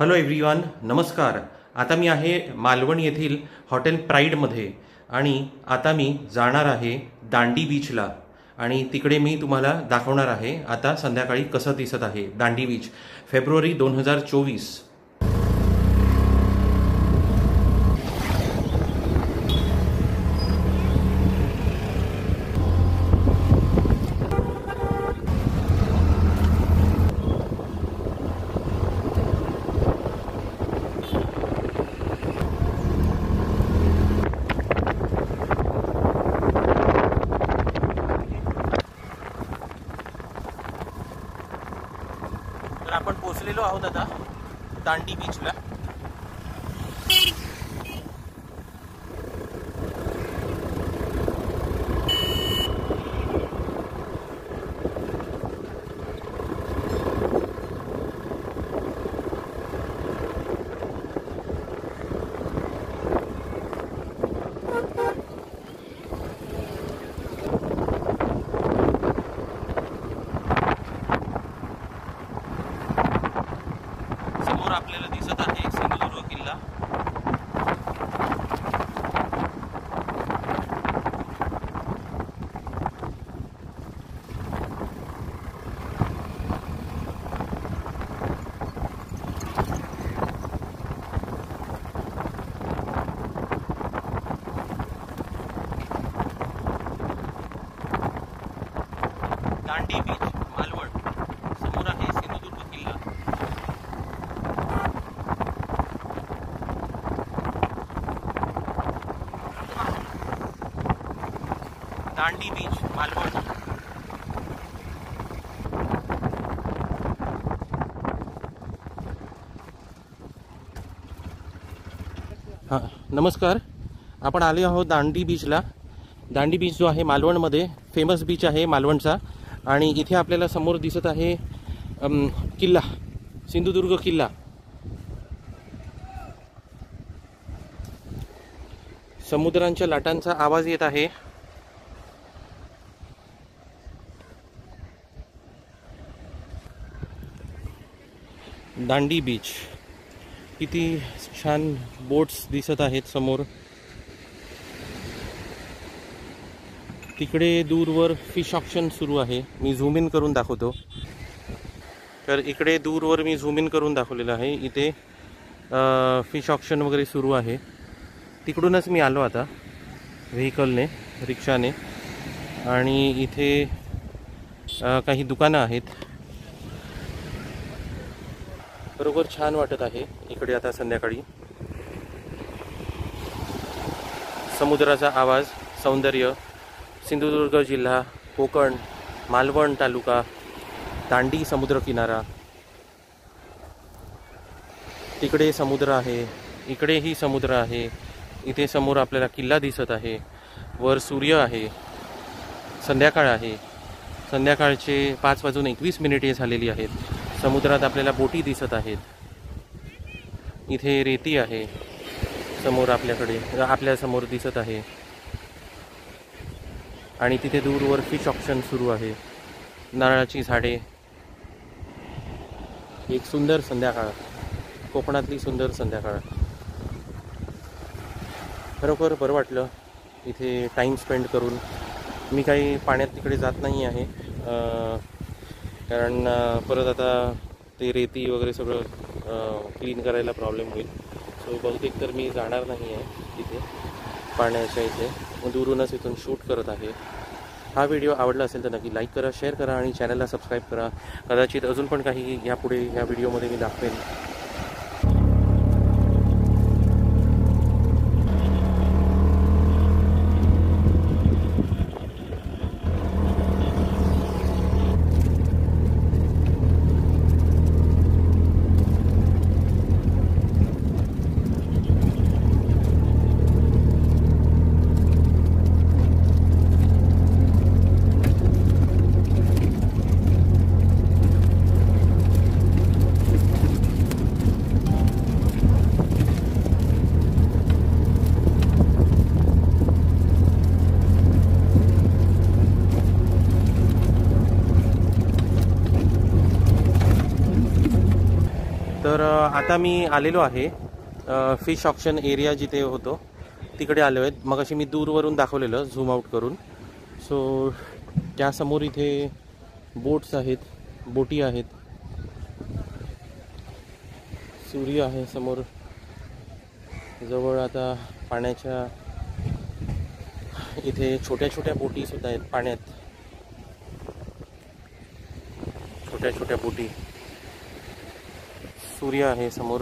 Hello everyone, नमस्कार। आता मी आहे मालवण येथील हॉटेल प्राईडमध्ये आणि आता मी जाणार आहे दांडी बीचला आणि तिकडे मी तुम्हाला दाखवणार आहे आता संध्याकाळी कसं दिसत आहे दांडी बीच। फेब्रुवारी 2024। तर आपण पोहोचलेलो आहोत आता दांडी बीचला। समोर आपल्याला दिसत आहे सिंधुदुर्ग किल्ला। दांडी बीच मालवण, समोर आहे सिंधुदुर्ग किल्ला। दांडी बीच मालवण। हां, नमस्कार। आपण आले आहोत दांडी बीचला। दांडी बीच जो आहे मालवणमध्ये फेमस बीच आहे मालवणचा आणि इथे आपल्याला समोर दिसत आहे किल्ला, सिंधुदुर्ग किल्ला। समुद्रांच्या लाटांचा आवाज येत आहे। दांडी बीच, किती छान बोट्स दिसत आहेत समोर। तिकडे दूरवर फिश ऑक्शन सुरू आहे। मी झूम इन करून दाखवतो। तर इकडे दूरवर मी झूम इन करून दाखवलेलं आहे। इथे फिश ऑक्शन वगैरे सुरू आहे। तिकडूनच मी आलो आता व्हेकलने, रिक्षाने, आणि इथे काही दुकानं आहेत। बरोबर छान वाटत आहे इकडे आता संध्याकाळी। समुद्राचा आवाज, सौंदर्य, सिंधुदुर्ग जिल्हा, कोकण, मालवण तालुका, दांडी समुद्र किनारा। तिकडे समुद्र आहे, इकडेही समुद्र आहे। इथे समोर आपल्याला किल्ला दिसत आहे। वर सूर्य आहे। संध्याकाळ आहे। संध्याकाळचे 5:21 झालेली आहेत। समुद्रात आपल्याला बोटी दिसत आहेत। इथे रेती आहे समोर आपल्या समोर दिसत आहे आणि तिथे दूरवर फिश ऑक्शन सुरू आहे। नारळाची झाडे। एक सुंदर संध्याकाळ, कोकणातली सुंदर संध्याकाळ। खरोखर बरं वाटलं इथे टाईम स्पेंड करून। मी काही पाण्यात तिकडे जात नाही आहे कारण परत आता ते रेती वगैरे सगळं क्लीन करायला प्रॉब्लेम होईल। सो बहुतेक तर मी जाणार नाही आहे तिथे पाण्याच्या इथे। दूरूनच इथून शूट करत आहे। हा व्हिडिओ आवडला असेल तर नक्की लाईक करा, शेअर करा आणि चॅनलला सबस्क्राईब करा। कदाचित अजून पण काही यापुढे या व्हिडिओमध्ये मी दाखवेन। तर आता मी आलेलो आहे फिश ऑक्शन एरिया जिथे होतो तिकडे आलो आहेत. मग अशी मी दूरवरून दाखवलेलं झूम आउट करून. सो त्यासमोर इथे बोट्स आहेत, बोटी आहेत, सूर्य आहे समोर जवळ. आता पाण्याच्या इथे छोट्या छोट्या बोटी सुद्धा आहेत पाण्यात, छोट्या छोट्या बोटी. सूर्य आहे समोर.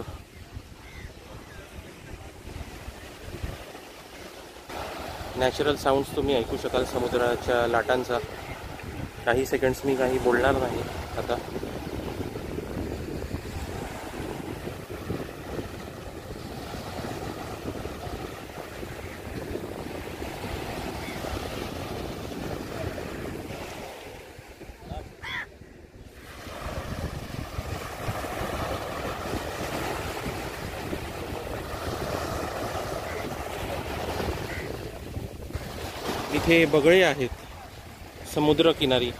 नॅचरल साऊंड्स तुम्ही ऐकू शकाल समुद्राच्या लाटांचा. काही सेकंड्स मी काही बोलणार नाही आता. इथे बगळे आहेत समुद्र किनारी.